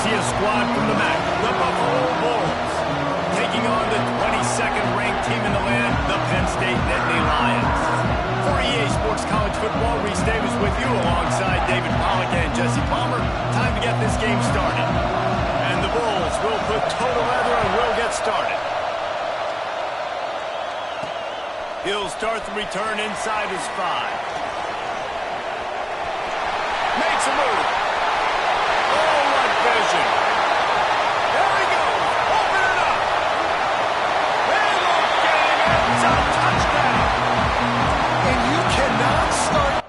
see a squad from the MAC, the Buffalo Bulls, taking on the 22nd ranked team in the land, the Penn State Nittany Lions. For EA Sports College Football, Reese Davis with you alongside David Pollack and Jesse Palmer. Time to get this game started. And the Bulls will put total leather and will get started. He'll start the return inside his 5. Makes a move. Oh, what vision. There he goes. Open it up. They look getting it. It's a touchdown. And you cannot start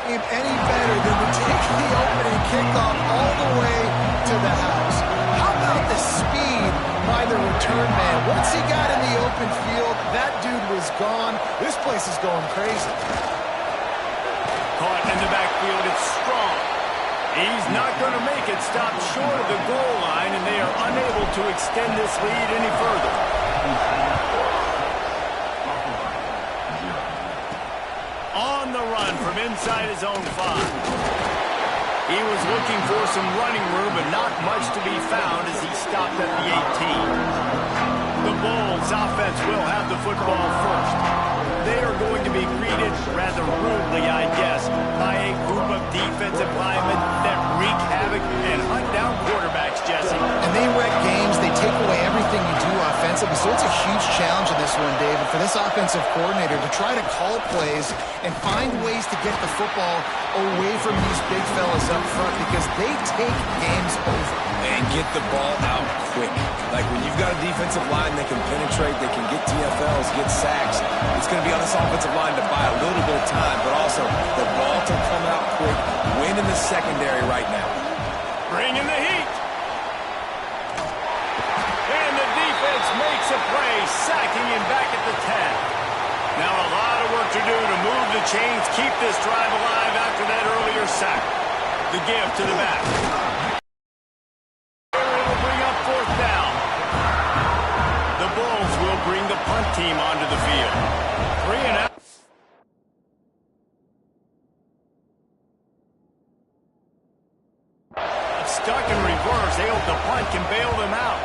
any better than to take the opening kickoff all the way to the house. How about the speed by the return man? Once he got in the open field, that dude was gone. This place is going crazy. Caught in the backfield, it's strong. He's not going to make it. Stopped short of the goal line, and they are unable to extend this lead any further. On the run from inside his own 5. He was looking for some running room, but not much to be found as he stopped at the 18. The Bulls offense will have the football first. They are going to be greeted rather rudely, I guess, by a group of defensive linemen that wreak havoc and hunt down quarterbacks, Jesse. And they wreck games. They take away everything you do offensively. So it's a huge challenge in this one, David, for this offensive coordinator to try to call plays and find ways to get the football away from these big fellas up front because they take games over. And get the ball out quick. Like when you've got a defensive line that can penetrate, they can get TFLs, get sacks, it's going to be on this offensive line to buy a little bit of time, but also the ball to come out quick, win in the secondary right now. Bring in the heat. And the defense makes a play, sacking him back at the 10. Now a lot of work to do to move the chains, keep this drive alive after that earlier sack. The give to the back. It'll bring up 4th down. The Bulls will bring the punt team onto the field. 3 and out. Stuck in reverse. They hope the punt can bail them out.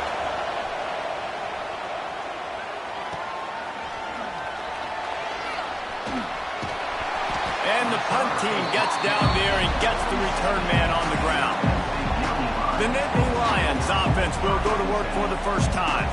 And the punt team gets down there and gets the return man on the ground. The Nittany Lions offense will go to work for the first time.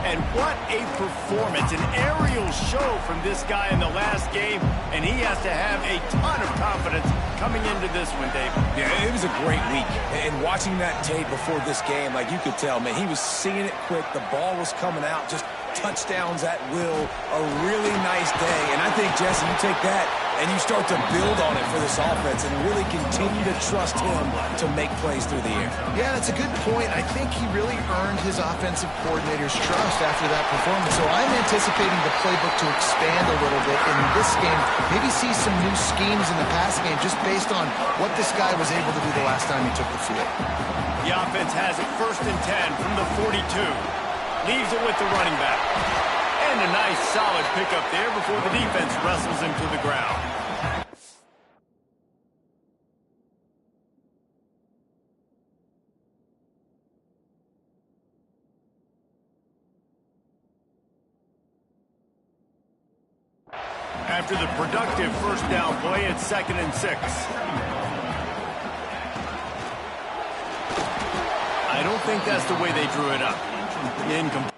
And what a performance, an aerial show from this guy in the last game, and he has to have a ton of confidence coming into this one, Dave. Yeah, it was a great week. And watching that tape before this game, like you could tell, man, he was seeing it quick. The ball was coming out, just touchdowns at will. A really nice day. And I think, Jesse, you take that and you start to build on it for this offense and really continue to trust him to make plays through the air. Yeah, that's a good point. I think he really earned his offensive coordinator's trust after that performance. So I'm anticipating the playbook to expand a little bit in this game. Maybe see some new schemes in the pass game just based on what this guy was able to do the last time he took the field. The offense has it 1st and 10 from the 42. Leaves it with the running back. And a nice solid pickup there before the defense wrestles him to the ground. After the productive 1st down play, it's 2nd and 6. I don't think that's the way they drew it up. Incomplete.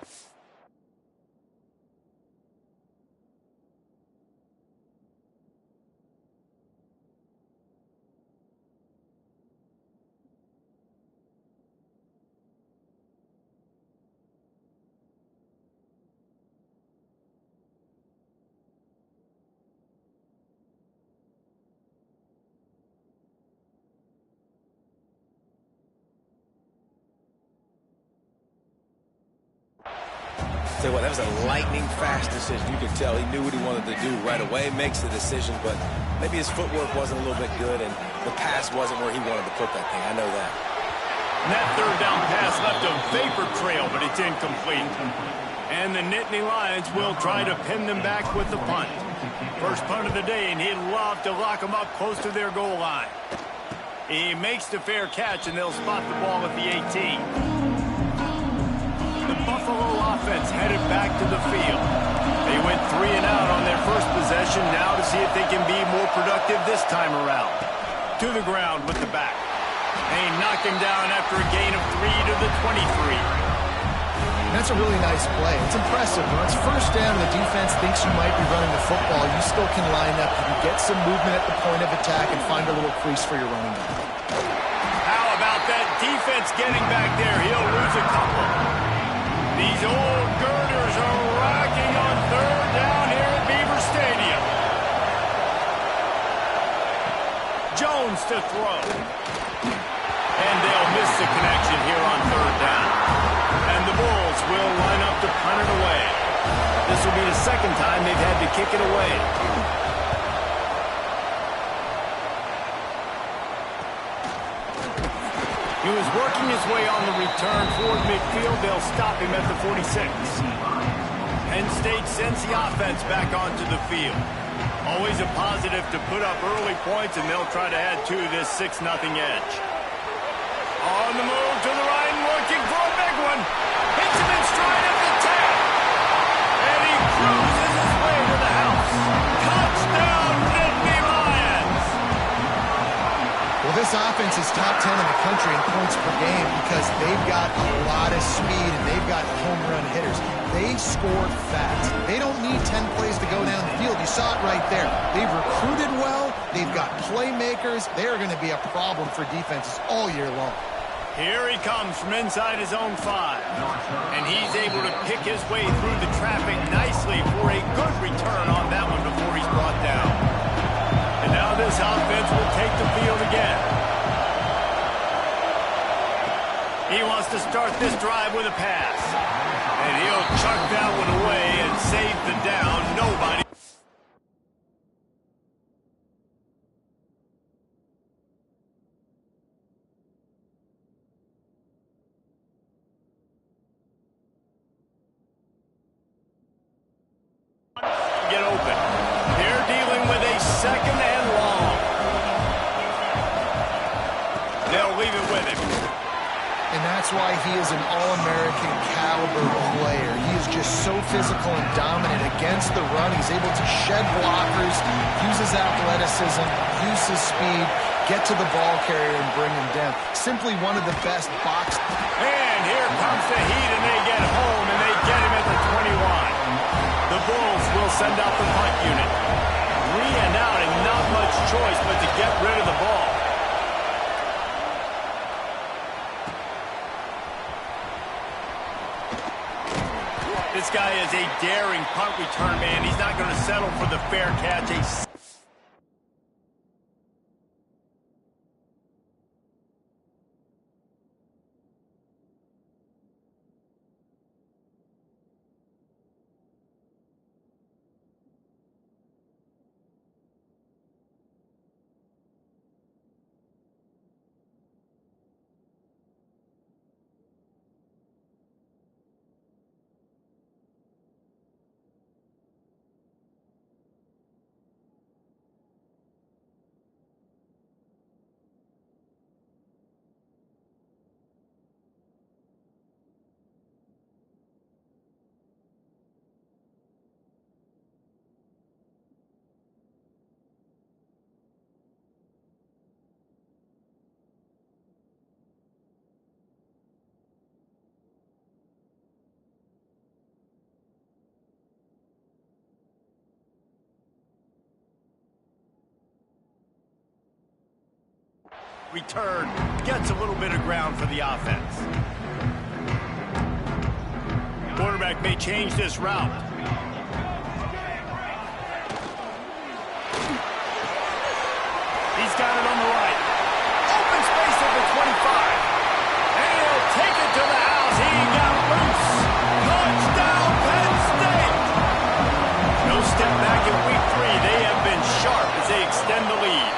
Tell you what, that was a lightning-fast decision. You could tell he knew what he wanted to do right away, makes the decision, but maybe his footwork wasn't a little bit good, and the pass wasn't where he wanted to put that thing. I know that. And that 3rd down pass left a vapor trail, but it's incomplete. And the Nittany Lions will try to pin them back with the punt. First punt of the day, and he'd love to lock them up close to their goal line. He makes the fair catch, and they'll spot the ball at the 18. The Buffalo offense headed back to the field. They went 3 and out on their first possession, now to see if they can be more productive this time around. To the ground with the back. They knocked him down after a gain of 3 to the 23. That's a really nice play. It's impressive. When it's first down, the defense thinks you might be running the football. You still can line up. You can get some movement at the point of attack and find a little crease for your running back. How about that defense getting back there? He'll lose a couple. These old girders are rocking on third down here at Beaver Stadium. Jones to throw. And they'll miss the connection here on third down. And the Bulls will line up to punt it away. This will be the second time they've had to kick it away. He was working his way on the return toward midfield. They'll stop him at the 46. Penn State sends the offense back onto the field. Always a positive to put up early points, and they'll try to add to this 6-0 edge. On the move to the right and looking for a big one. Hits him in stride at the 10. And he cruises his way to the house. Touchdown, Nittany Lions. Well, this offense is top 10 in the country in points per game because they've got a lot of speed and they've got home run hitters. They score fast. They don't need 10 plays to go down the field. You saw it right there. They've recruited well. They've got playmakers. They're going to be a problem for defenses all year long. Here he comes from inside his own 5. And he's able to pick his way through the traffic nicely for a good return on that one before he's brought down. And now this offense will take the field again. He wants to start this drive with a pass. And he'll chuck that one away and save the down. Nobody. Get open. They're dealing with a second and long. They'll leave it with him. And that's why he is an All-American caliber player. He is just so physical and dominant against the run. He's able to shed blockers, use his athleticism, use his speed, get to the ball carrier and bring him down. Simply one of the best box. And here comes the heat, and they get home, and they get him at the 21. The Bulls will send out the punt unit. 3 and out, and not much choice but to get rid of the ball. This guy is a daring punt return man. He's not going to settle for the fair catch. Return gets a little bit of ground for the offense. Quarterback may change this route. He's got it on the right. Open space at the 25. And he'll take it to the house. He got loose. Touchdown, Penn State. No step back in week 3. They have been sharp as they extend the lead.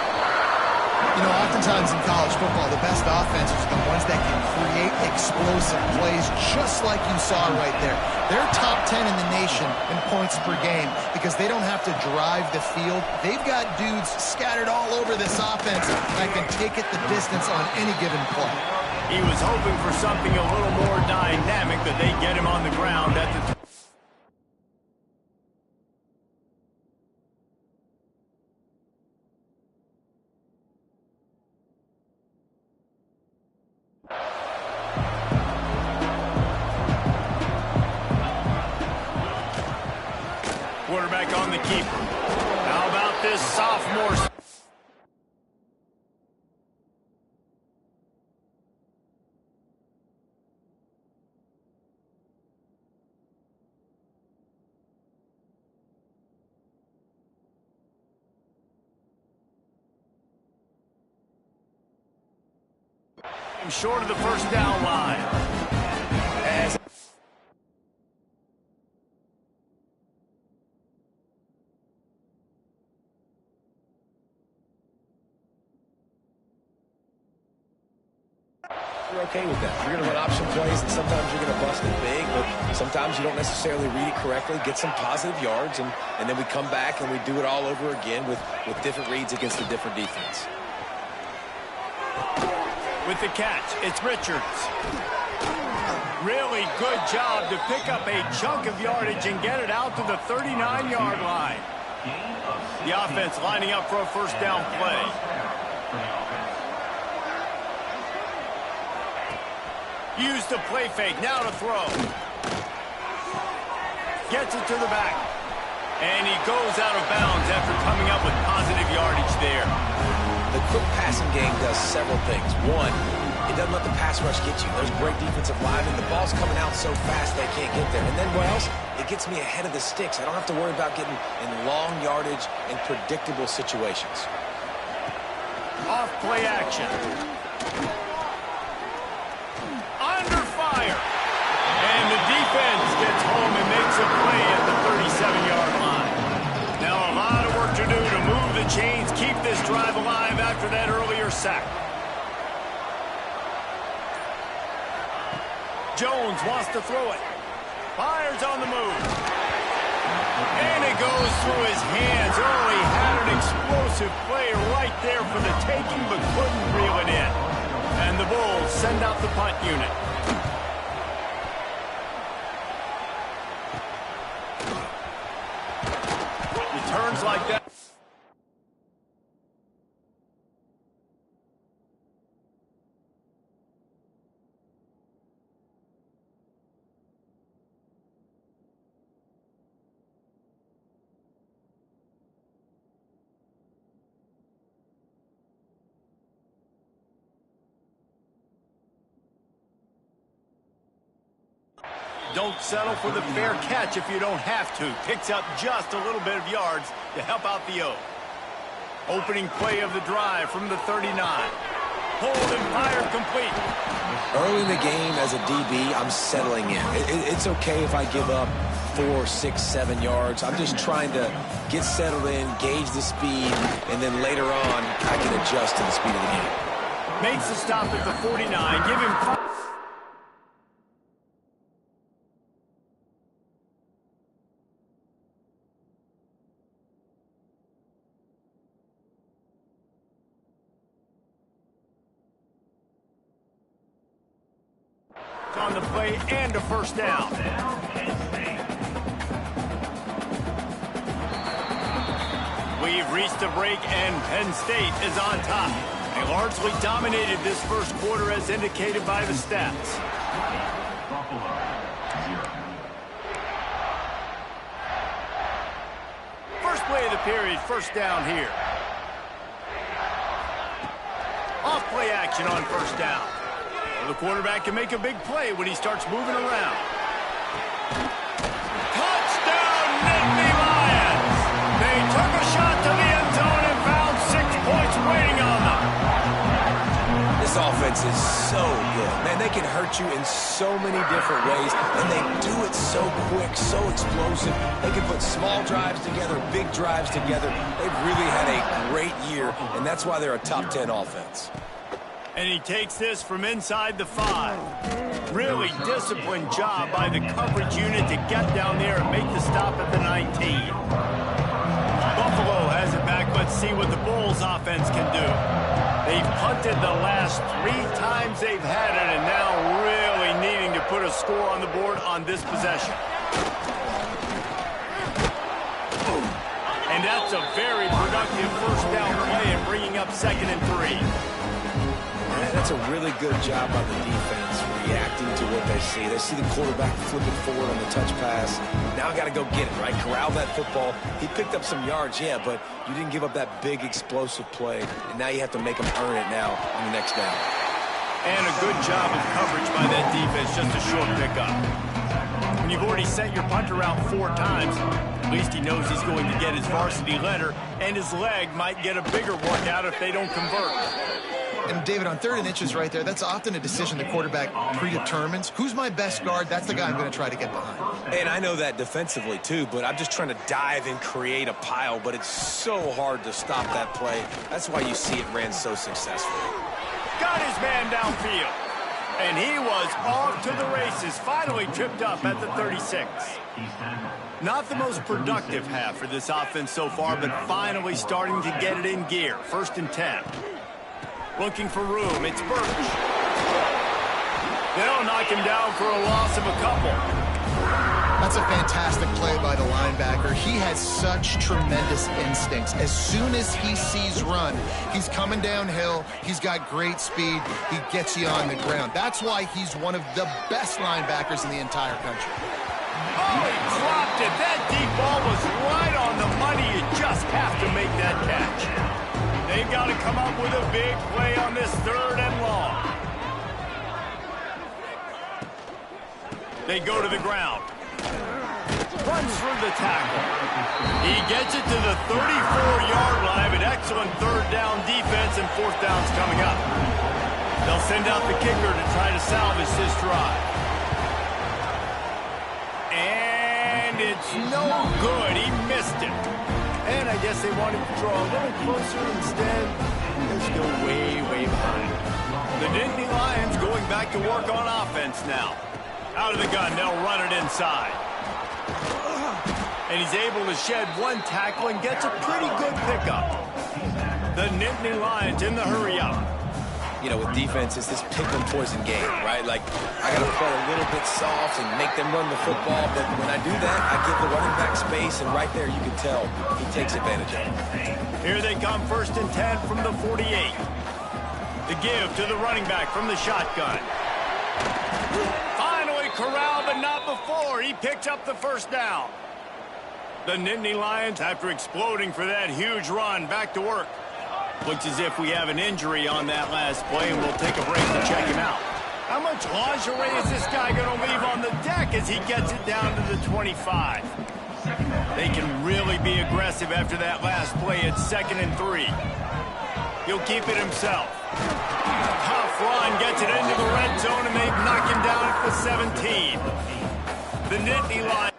You know, oftentimes in college football, the best offenses are the ones that can create explosive plays just like you saw right there. They're top 10 in the nation in points per game because they don't have to drive the field. They've got dudes scattered all over this offense that can take it the distance on any given play. He was hoping for something a little more dynamic, that they get him on the ground at the quarterback on the keeper. How about this sophomore? Short of the first down line. As you're okay with that. You're going to run option plays, and sometimes you're going to bust it big, but sometimes you don't necessarily read it correctly, get some positive yards, and then we come back and we do it all over again with different reads against a different defense. with the catch, it's Richards. Really good job to pick up a chunk of yardage and get it out to the 39-yard line. The offense lining up for a first down play. Use the play fake, now to throw. Gets it to the back. And he goes out of bounds after coming up with positive yardage there. The quick passing game does several things. One, it doesn't let the pass rush get you. There's great defensive linemen. The ball's coming out so fast they can't get there. And then what else? It gets me ahead of the sticks. I don't have to worry about getting in long yardage and predictable situations. Off play action. Under fire. And the defense gets home and makes a play at the 37-yard line. Now a lot of work to do to move the chains, keep this drive alive after that earlier sack. Jones wants to throw it. Fires on the move. And it goes through his hands. Oh, he had an explosive play right there for the taking, but couldn't reel it in. And the Bulls send out the punt unit. Returns like that. Don't settle for the fair catch if you don't have to. Picks up just a little bit of yards to help out the O. Opening play of the drive from the 39. Hold and fire complete. Early in the game as a DB, I'm settling in. It's okay if I give up 4, 6, 7 yards. I'm just trying to get settled in, gauge the speed, and then later on, I can adjust to the speed of the game. Makes the stop at the 49. Give him 5. On the play and a first down. We've reached a break and Penn State is on top. They largely dominated this first quarter as indicated by the stats. First play of the period, first down here. Off play action on first down. The quarterback can make a big play when he starts moving around. Touchdown, Nittany Lions! They took a shot to the end zone and found 6 points waiting on them. This offense is so good. Man, they can hurt you in so many different ways, and they do it so quick, so explosive. They can put small drives together, big drives together. They've really had a great year, and that's why they're a top 10 offense. And he takes this from inside the 5. Really disciplined job by the coverage unit to get down there and make the stop at the 19. Buffalo has it back. Let's see what the Bulls offense can do. They've punted the last 3 times they've had it, and now really needing to put a score on the board on this possession. And that's a very productive first down play and bringing up 2nd and 3. That's a really good job by the defense, reacting to what they see. They see the quarterback flipping forward on the touch pass. Now I got to go get it, right? Corral that football. He picked up some yards, yeah, but you didn't give up that big explosive play, and now you have to make them earn it now on the next down. And a good job of coverage by that defense, just a short pickup. When you've already sent your punter out 4 times, at least he knows he's going to get his varsity letter, and his leg might get a bigger workout if they don't convert. And, David, on 3rd and inches right there, that's often a decision the quarterback predetermines. Who's my best guard? That's the guy I'm going to try to get behind. And I know that defensively, too, but I'm just trying to dive and create a pile, but it's so hard to stop that play. That's why you see it ran so successfully. Got his man downfield. And he was off to the races, finally tripped up at the 36. Not the most productive half for this offense so far, but finally starting to get it in gear. 1st and 10. Looking for room, it's Burch. They'll knock him down for a loss of a couple. That's a fantastic play by the linebacker. He has such tremendous instincts. As soon as he sees run, he's coming downhill. He's got great speed. He gets you on the ground. That's why he's one of the best linebackers in the entire country. Oh, he dropped it. That deep ball was right on the money. You just have to make that catch. They've got to come up with a big play on this 3rd and long. They go to the ground. Runs through the tackle. He gets it to the 34-yard line, but excellent 3rd down defense, and 4th down's coming up. They'll send out the kicker to try to salvage this drive. And it's no good. He missed it. And I guess they wanted to draw a little closer instead. They're still way, way behind. The Nittany Lions going back to work on offense now. Out of the gun, they'll run it inside. And he's able to shed 1 tackle and gets a pretty good pickup. The Nittany Lions in the hurry-up. You know, with defense, it's this pick and poison game, right? Like, I got to play a little bit soft and make them run the football, but when I do that, I give the running back space, and right there you can tell he takes advantage of it. Here they come, 1st and 10 from the 48. The give to the running back from the shotgun. Finally corralled, but not before. He picks up the 1st down. The Nittany Lions, after exploding for that huge run, back to work. Looks as if we have an injury on that last play, and we'll take a break to check him out. How much lingerie is this guy going to leave on the deck as he gets it down to the 25? They can really be aggressive after that last play at 2nd and 3. He'll keep it himself. Tough run, gets it into the red zone, and they knock him down at the 17. The Nittany Lions.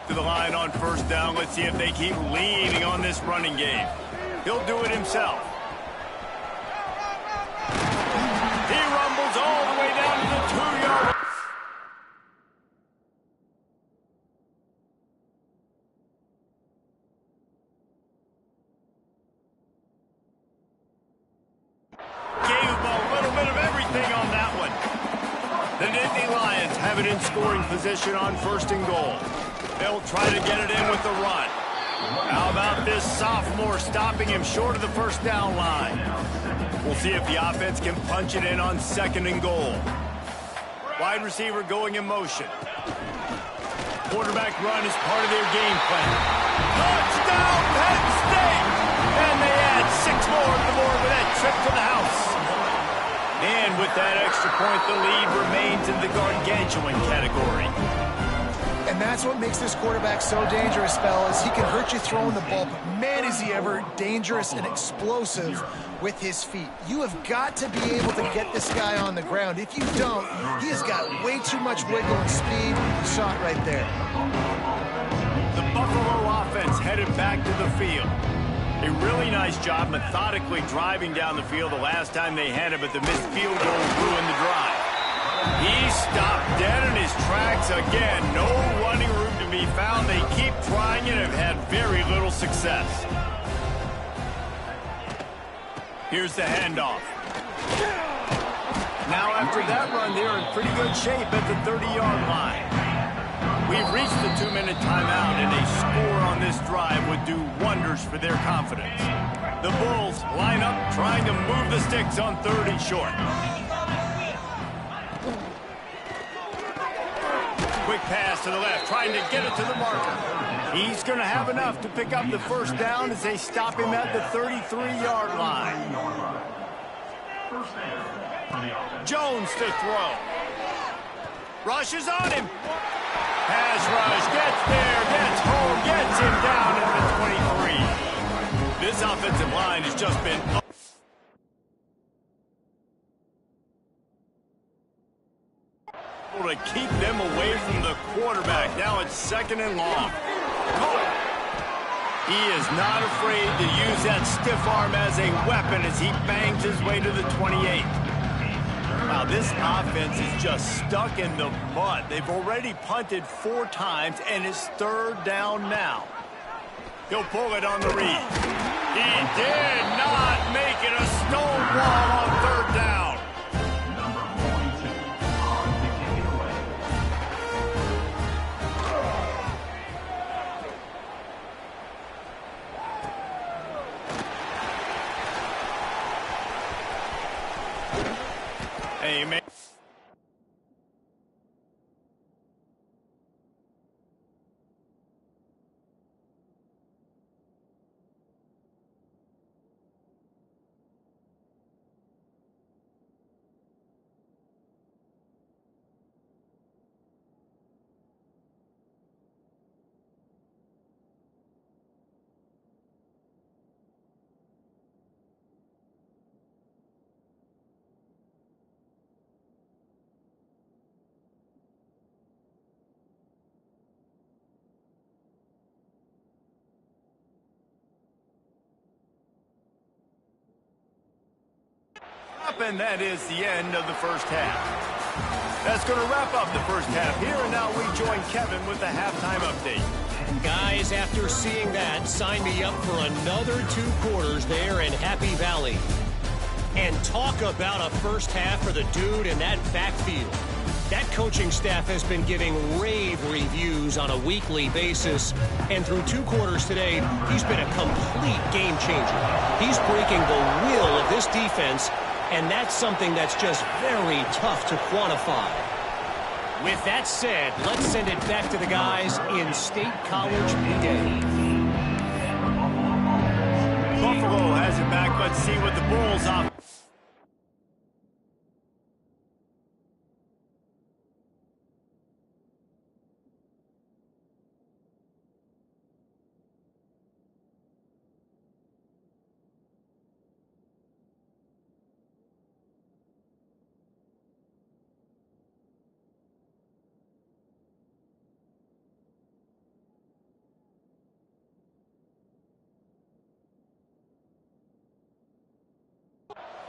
To the line on 1st down. Let's see if they keep leaning on this running game. He'll do it himself. He rumbles all the way down to the 2-yard. Gave him a little bit of everything on that one. The Nittany Lions have it in scoring position on 1st and goal. They'll try to get it in with the run. How about this sophomore stopping him short of the 1st down line? We'll see if the offense can punch it in on 2nd and goal. Wide receiver going in motion. Quarterback run is part of their game plan. Touchdown, Penn State! And they add 6 more to the board with that trip to the house. And with that extra point, the lead remains in the gargantuan category. And And that's what makes this quarterback so dangerous, fellas. He can hurt you throwing the ball, but man, is he ever dangerous and explosive with his feet. You have got to be able to get this guy on the ground. If you don't, he has got way too much wiggle and speed. Shot right there. The Buffalo offense headed back to the field. A really nice job methodically driving down the field the last time they had it, but the missed field goal ruined the drive. He stopped dead in his tracks again. No running room to be found. They keep trying and have had very little success. Here's the handoff. Now after that run, they're in pretty good shape at the 30-yard line. We've reached the 2-minute timeout, and a score on this drive would do wonders for their confidence. The Bulls line up, trying to move the sticks on 3rd and short. Quick pass to the left, trying to get it to the marker. He's going to have enough to pick up the first down as they stop him at the 33-yard line. Jones to throw. Rushes on him. Pass rush, gets there, gets home, gets him down at the 23. This offensive line has just been able to keep them away from the quarterback. Now it's 2nd and long. He is not afraid to use that stiff arm as a weapon as he bangs his way to the 28. Wow, this offense is just stuck in the mud. They've already punted 4 times, and it's 3rd down now. He'll pull it on the read. He did not make it a stonewall on 3rd down. Amen. And that is the end of the first half. That's going to wrap up the first half here, and now we join Kevin with the halftime update. Guys, after seeing that, sign me up for another 2 quarters there in Happy Valley. And talk about a first half for the dude in that backfield. That coaching staff has been giving rave reviews on a weekly basis, and through 2 quarters today, he's been a complete game changer. He's breaking the will of this defense, and that's something that's just very tough to quantify. With that said, let's send it back to the guys in State College B-Day. Buffalo has it back. Let's see what the Bulls off.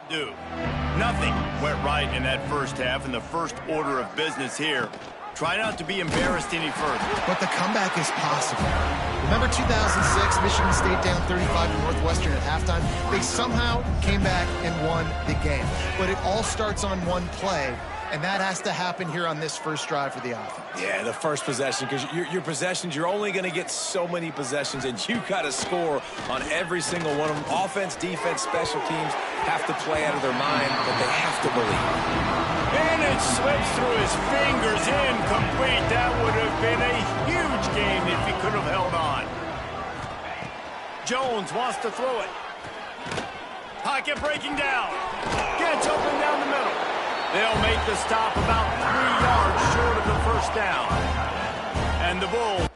Do. Nothing went right in that first half, and the first order of business here. Try not to be embarrassed any further. But the comeback is possible. Remember 2006, Michigan State down 35 to Northwestern at halftime? They somehow came back and won the game. But it all starts on one play, and that has to happen here on this first drive for the offense. Yeah, the first possession, because your possessions, you're only going to get so many possessions, and you got to score on every single one of them. Offense, defense, special teams have to play out of their mind, but they have to believe. And it slips through his fingers, incomplete. That would have been a huge game if he could have held on. Jones wants to throw it. Pocket breaking down. Gets open down the middle. They'll make the stop about 3 yards short of the first down. And the Bulls.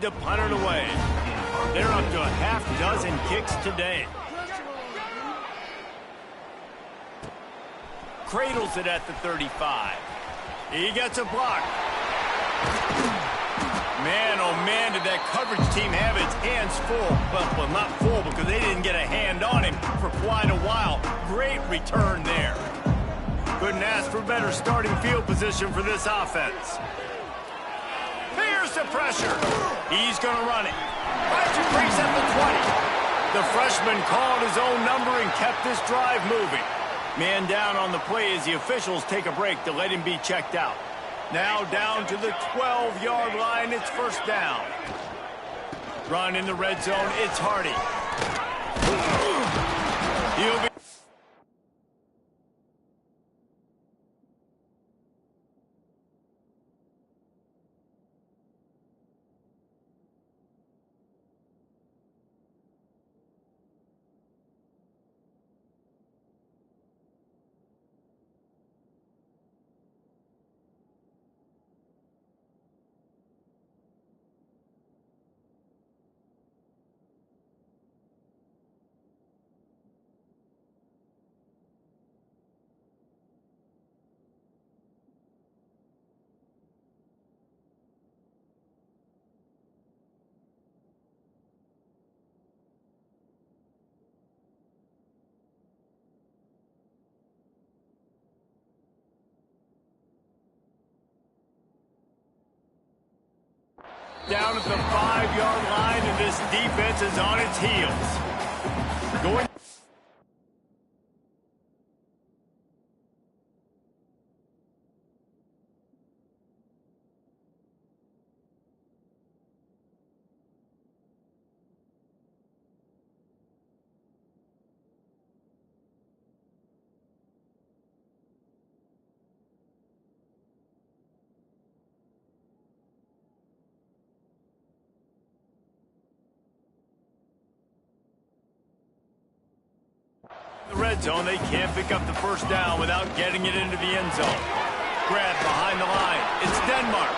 To punt it away. They're up to a half dozen kicks today. Cradles it at the 35. He gets a block. Man, oh man, did that coverage team have its hands full. Well, not full because they didn't get a hand on him for quite a while. Great return there. Couldn't ask for better starting field position for this offense. Here's the pressure. He's going to run it. Right to crease at the 20. The freshman called his own number and kept this drive moving. Man down on the play as the officials take a break to let him be checked out. Now down to the 12-yard line. It's first down. Run in the red zone. It's Hardy. He'll be... Down at the 5-yard line, and this defense is on its heels. Going... The red zone, they can't pick up the first down without getting it into the end zone. Grab behind the line. It's Denmark.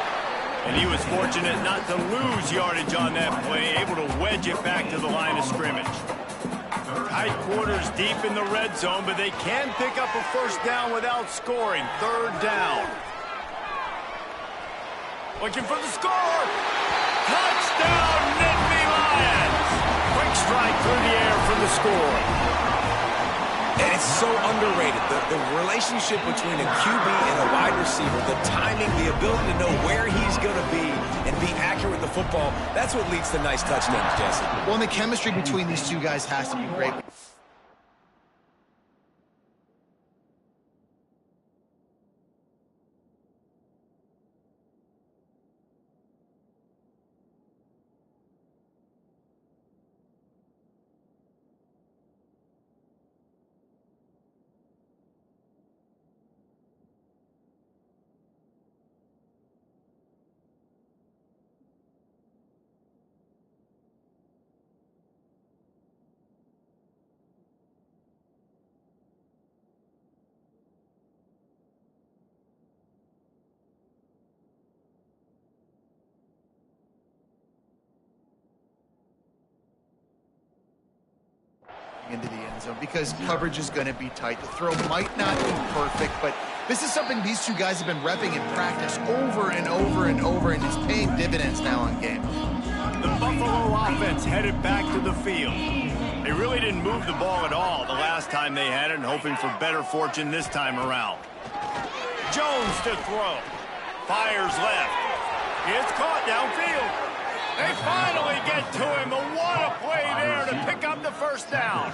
And he was fortunate not to lose yardage on that play, able to wedge it back to the line of scrimmage. Tight quarters deep in the red zone, but they can pick up a first down without scoring. Third down. Looking for the score. Touchdown, Nittany Lions. Quick strike through the air for the score. And it's so underrated, the relationship between a QB and a wide receiver, the timing, the ability to know where he's going to be and be accurate with the football, that's what leads to nice touchdowns, Jesse. Well, and the chemistry between these two guys has to be great. into the end zone because coverage is going to be tight. The throw might not be perfect, but this is something these two guys have been repping in practice over and over and over, and it's paying dividends now on game. The Buffalo offense headed back to the field. They really didn't move the ball at all the last time they had it, and hoping for better fortune this time around. Jones to throw. Fires left. It's caught downfield. They finally get to him. What a play there to pick up the first down.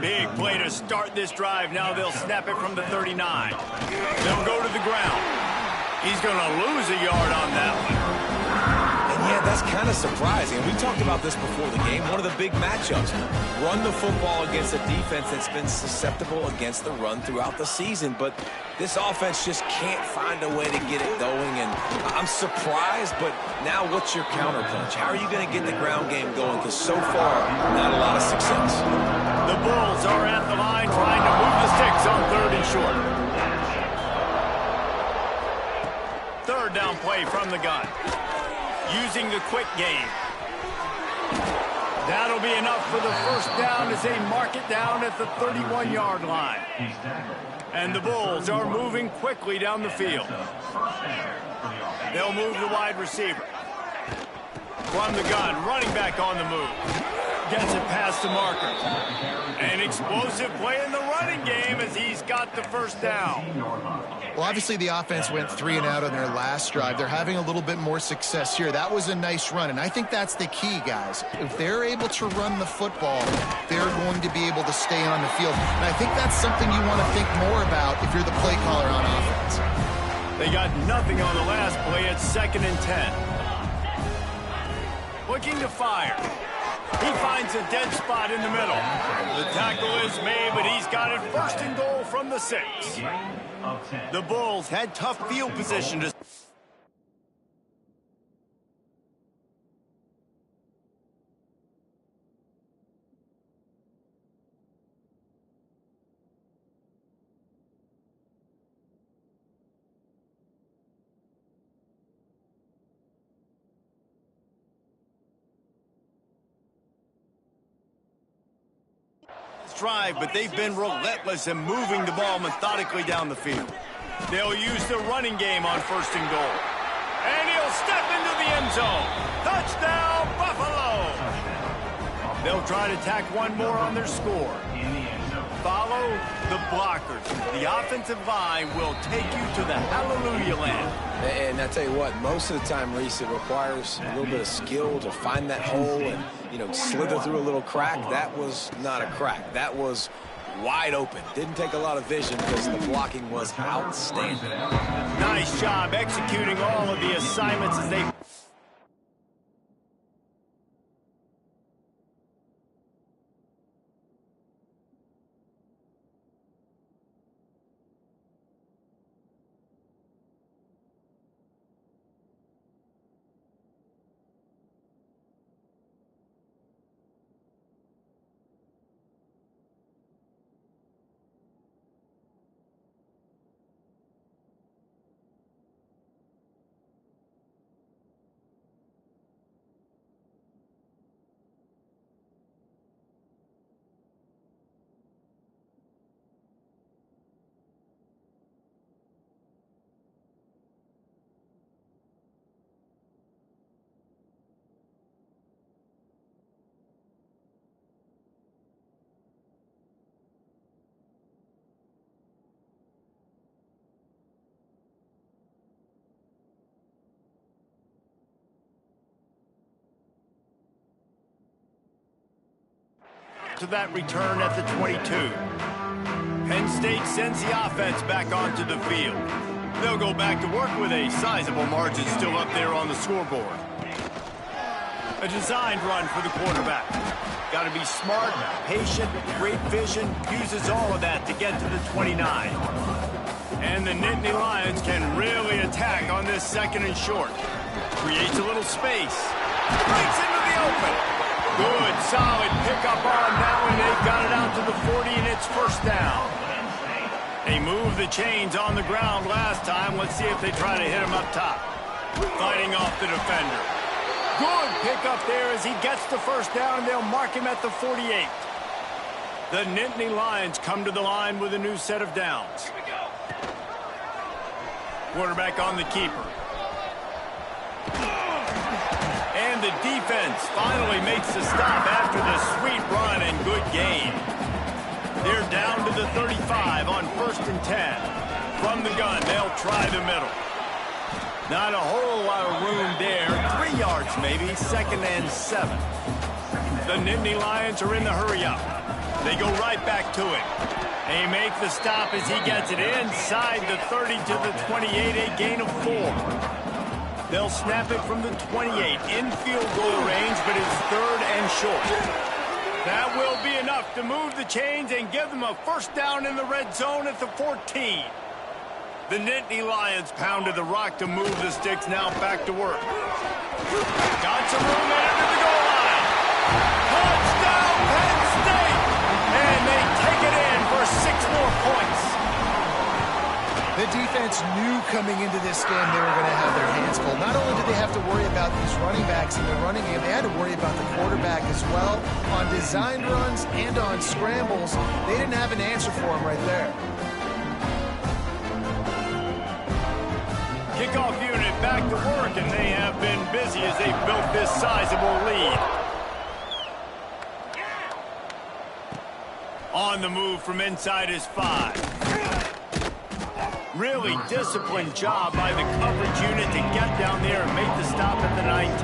Big play to start this drive. Now they'll snap it from the 39. They'll go to the ground. He's going to lose a yard on that one. Yeah, that's kind of surprising. We talked about this before the game. One of the big matchups. Run the football against a defense that's been susceptible against the run throughout the season. But this offense just can't find a way to get it going. And I'm surprised, but now what's your counterpunch? How are you going to get the ground game going? Because so far, not a lot of success. The Bulls are at the line trying to move the sticks on 3rd and short. 3rd down play from the gun. Using the quick game. That'll be enough for the first down as they mark it down at the 31-yard line. And the Bulls are moving quickly down the field. They'll move the wide receiver. From the gun, running back on the move. Gets it past the marker. An explosive play in the running game as he's got the first down. Well, obviously the offense went 3 and out on their last drive. They're having a little bit more success here. That was a nice run, and I think that's the key, guys. If they're able to run the football, they're going to be able to stay on the field. And I think that's something you want to think more about if you're the play caller on offense. They got nothing on the last play. It's 2nd and 10. Looking to fire. He finds a dead spot in the middle. The tackle is made, but he's got it 1st and goal from the 6. The Bulls had tough field position to... drive, but they've been relentless in moving the ball methodically down the field. They'll use the running game on 1st and goal. And he'll step into the end zone. Touchdown, Buffalo! They'll try to tack one more on their score. Follow the blockers. The offensive line will take you to the hallelujah land. And I tell you what, most of the time, Reese, it requires a little bit of skill to find that hole and, slither through a little crack. That was not a crack. That was wide open. Didn't take a lot of vision because the blocking was outstanding. Nice job executing all of the assignments as they... to that return at the 22. Penn State sends the offense back onto the field. They'll go back to work with a sizable margin still up there on the scoreboard. A designed run for the quarterback. Got to be smart, patient, great vision, uses all of that to get to the 29. And the Nittany Lions can really attack on this 2nd and short. Creates a little space. Breaks into the open. Good, solid pickup on that one. They've got it out to the 40, and it's 1st down. They moved the chains on the ground last time. Let's see if they try to hit him up top. Fighting off the defender. Good pickup there as he gets the 1st down, and they'll mark him at the 48. The Nittany Lions come to the line with a new set of downs. Quarterback on the keeper. And the defense finally makes the stop after the sweet run and good gain. They're down to the 35 on 1st and 10. From the gun, they'll try the middle. Not a whole lot of room there. 3 yards maybe, 2nd and 7. The Nittany Lions are in the hurry-up. They go right back to it. They make the stop as he gets it inside the 30 to the 28, a gain of 4. They'll snap it from the 28 in field goal range, but it's 3rd and short. That will be enough to move the chains and give them a first down in the red zone at the 14. The Nittany Lions pounded the rock to move the sticks, now back to work. Got some room under the goal line. Touchdown, Penn State! And they take it in for 6 more points. The defense knew coming into this game they were going to have their hands full. Not only did they have to worry about these running backs in the running game, they had to worry about the quarterback as well. On designed runs and on scrambles, they didn't have an answer for him right there. Kickoff unit back to work, and they have been busy as they built this sizable lead. On the move from inside his 5. Really disciplined job by the coverage unit to get down there and make the stop at the 19.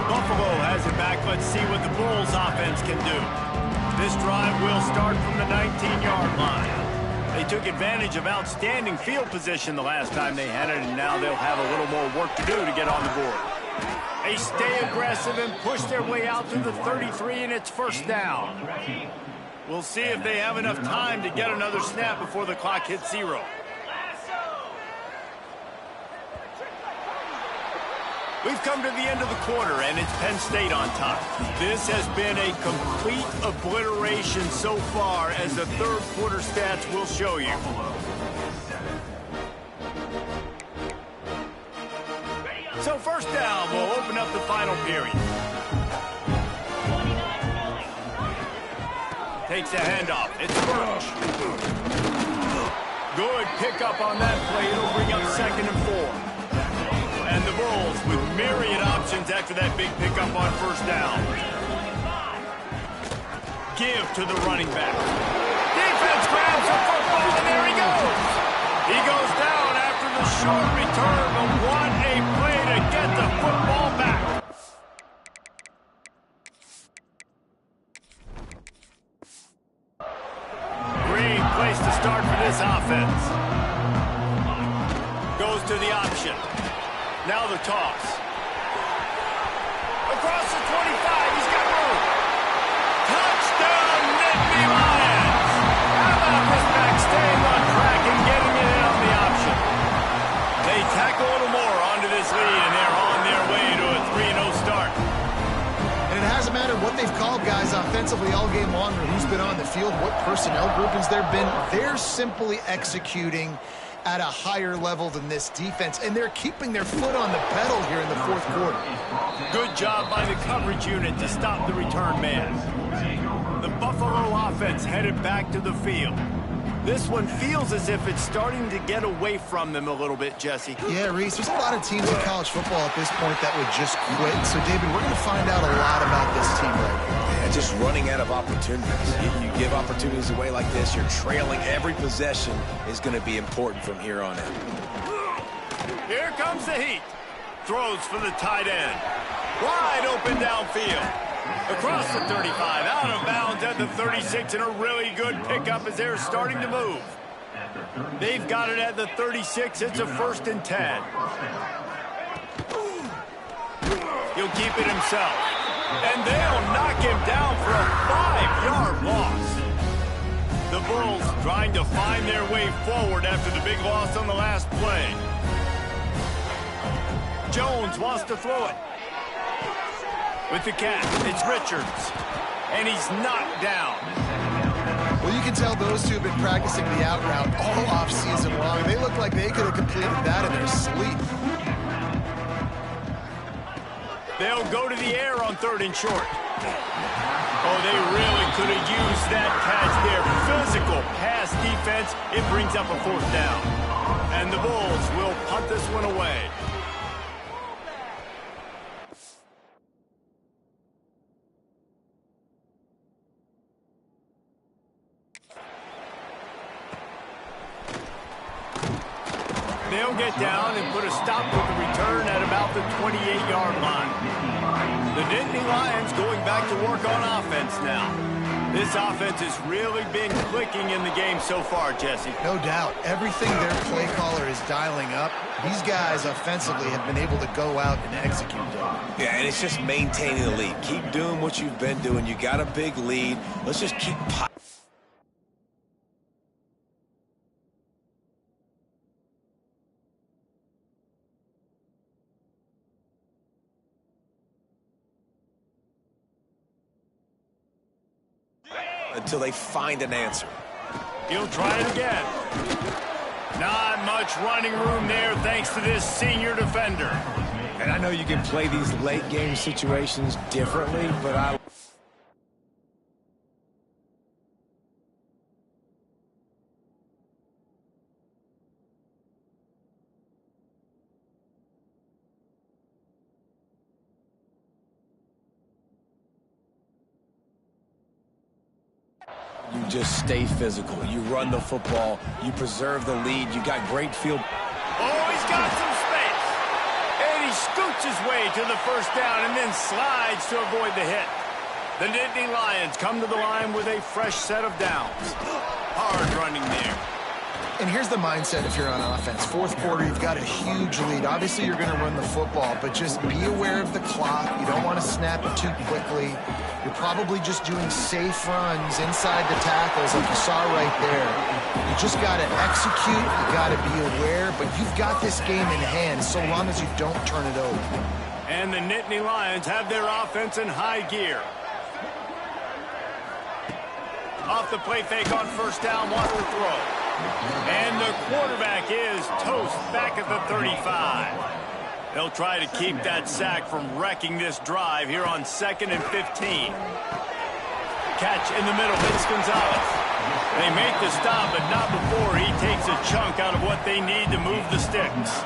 Buffalo has it back. Let's see what the Bulls offense can do. This drive will start from the 19-yard line. They took advantage of outstanding field position the last time they had it, and now they'll have a little more work to do to get on the board. They stay aggressive and push their way out to the 33, and it's first down. We'll see if they have enough time to get another snap before the clock hits 0. We've come to the end of the quarter, and it's Penn State on top. This has been a complete obliteration so far, as the third quarter stats will show you. So first down, we'll open up the final period. Takes a handoff. It's Birch. Good pickup on that play. It'll bring up 2nd and 4. And the Bulls with myriad options after that big pickup on first down. Give to the running back. Defense grabs the football, and there he goes. He goes down after the short return, but what a play to get the football back. Great place to start for this offense. Goes to the option. Now the toss. Across the 25, he's got room. Touchdown, Nittany Lions! How about this back staying on track and getting it in on the option? They tack a little more onto this lead, and they're on their way to a 3-0 start. And it hasn't mattered what they've called guys offensively all game long or who's been on the field, what personnel groupings there have been. They're simply executing at a higher level than this defense, and they're keeping their foot on the pedal here in the fourth quarter. Good job by the coverage unit to stop the return man. The Buffalo offense headed back to the field. This one feels as if it's starting to get away from them a little bit, Jesse. Yeah, Reese, there's a lot of teams in college football at this point that would just quit. So, David, we're going to find out a lot about this team right now. Yeah, just running out of opportunities. You give opportunities away like this, you're trailing. Every possession is going to be important from here on in. Here comes the heat. Throws for the tight end. Wide open downfield. Across the 35, out of bounds at the 36, and a really good pickup as they're starting to move. They've got it at the 36. It's a 1st and 10. He'll keep it himself. And they'll knock him down for a 5-yard loss. The Bulls trying to find their way forward after the big loss on the last play. Jones wants to throw it. With the catch, it's Richards. And he's knocked down. Well, you can tell those two have been practicing the out route all offseason long. They look like they could have completed that in their sleep. They'll go to the air on 3rd and short. Oh, they really could have used that catch there. Physical pass defense. It brings up a 4th down. And the Bulls will punt this one away. They'll get down and put a stop with the return at about the 28-yard line. The Nittany Lions going back to work on offense now. This offense has really been clicking in the game so far, Jesse. No doubt. Everything their play caller is dialing up, these guys offensively have been able to go out and execute them. Yeah, and it's just maintaining the lead. Keep doing what you've been doing. You got a big lead. Let's just keep until they find an answer. He'll try it again. Not much running room there thanks to this senior defender. And I know you can play these late game situations differently, but you just stay physical. You run the football. You preserve the lead. You got great field. Oh, he's got some space. And he scoots his way to the 1st down and then slides to avoid the hit. The Nittany Lions come to the line with a fresh set of downs. Hard running there. And here's the mindset if you're on offense. 4th quarter, you've got a huge lead. Obviously, you're going to run the football, but just be aware of the clock. You don't want to snap it too quickly. You're probably just doing safe runs inside the tackles like you saw right there. You just got to execute. You got to be aware, but you've got this game in hand so long as you don't turn it over. And the Nittany Lions have their offense in high gear. Off the play fake on 1st down, wants to throw. And the quarterback is toast back at the 35. They'll try to keep that sack from wrecking this drive here on 2nd and 15. Catch in the middle, hits Gonzalez. They make the stop, but not before he takes a chunk out of what they need to move the sticks.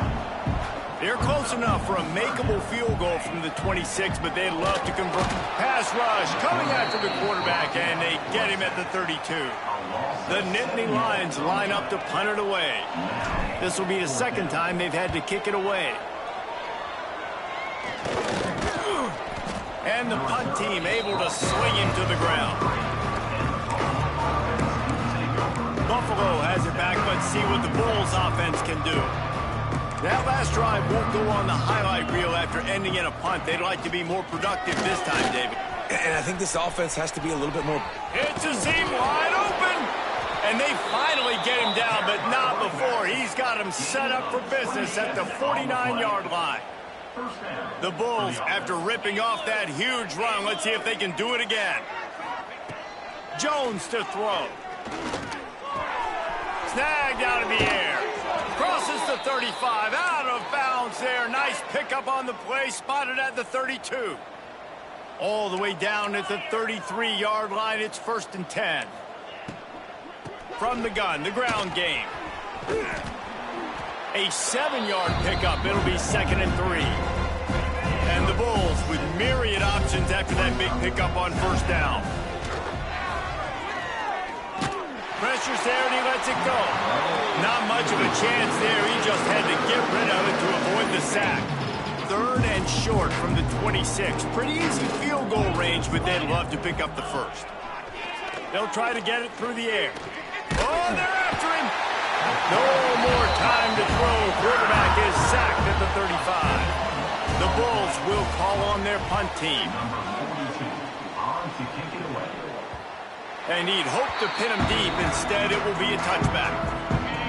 They're close enough for a makeable field goal from the 26, but they'd love to convert. Pass rush coming after the quarterback, and they get him at the 32. The Nittany Lions line up to punt it away. This will be the 2nd time they've had to kick it away. And the punt team able to swing him to the ground. Buffalo has it back. Let's see what the Bulls offense can do. That last drive won't go on the highlight reel after ending in a punt. They'd like to be more productive this time, David. And I think this offense has to be a little bit more. It's a seam wide open. And they finally get him down, but not before. He's got him set up for business at the 49-yard line. The Bulls, after ripping off that huge run, let's see if they can do it again. Jones to throw. Snagged out of the air. Crosses the 35, out of bounds there. Nice pickup on the play, spotted at the 32. All the way down at the 33-yard line, it's 1st and 10. From the gun, the ground game. A 7-yard pickup, it'll be 2nd and 3. And the Bulls with myriad options after that big pickup on 1st down. Pressure's there and he lets it go. Not much of a chance there. He just had to get rid of it to avoid the sack. 3rd and short from the 26. Pretty easy field goal range, but they'd love to pick up the 1st. They'll try to get it through the air. Oh, they're after him. No more time to throw. Quarterback is sacked at the 35. The Bulls will call on their punt team. And he'd hope to pin him deep. Instead, it will be a touchback.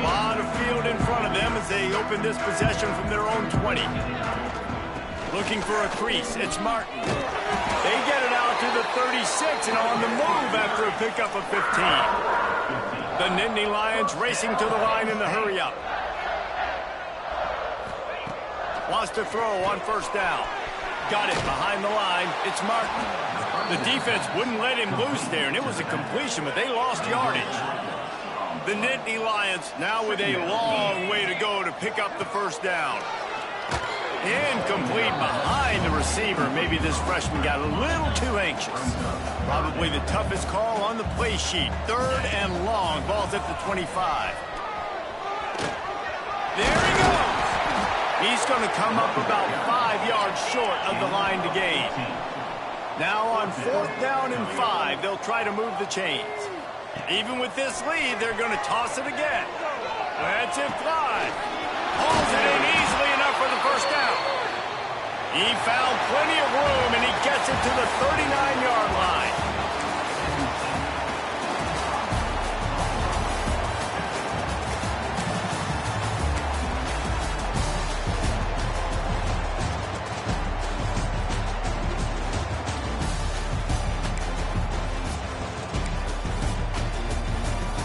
A lot of field in front of them as they open this possession from their own 20. Looking for a crease. It's Martin. They get it out to the 36 and on the move after a pickup of 15. The Nittany Lions racing to the line in the hurry-up. Wants to throw on 1st down. Got it behind the line. It's Martin. The defense wouldn't let him loose there, and it was a completion, but they lost yardage. The Nittany Lions now with a long way to go to pick up the first down. Incomplete behind the receiver. Maybe this freshman got a little too anxious. Probably the toughest call on the play sheet. 3rd and long. Ball's at the 25. There he goes. He's going to come up about 5 yards short of the line to gain. Now on 4th down and 5, they'll try to move the chains. Even with this lead, they're going to toss it again. That's it fly. Hauls it in easily enough for the first down. He found plenty of room, and he gets it to the 39-yard line.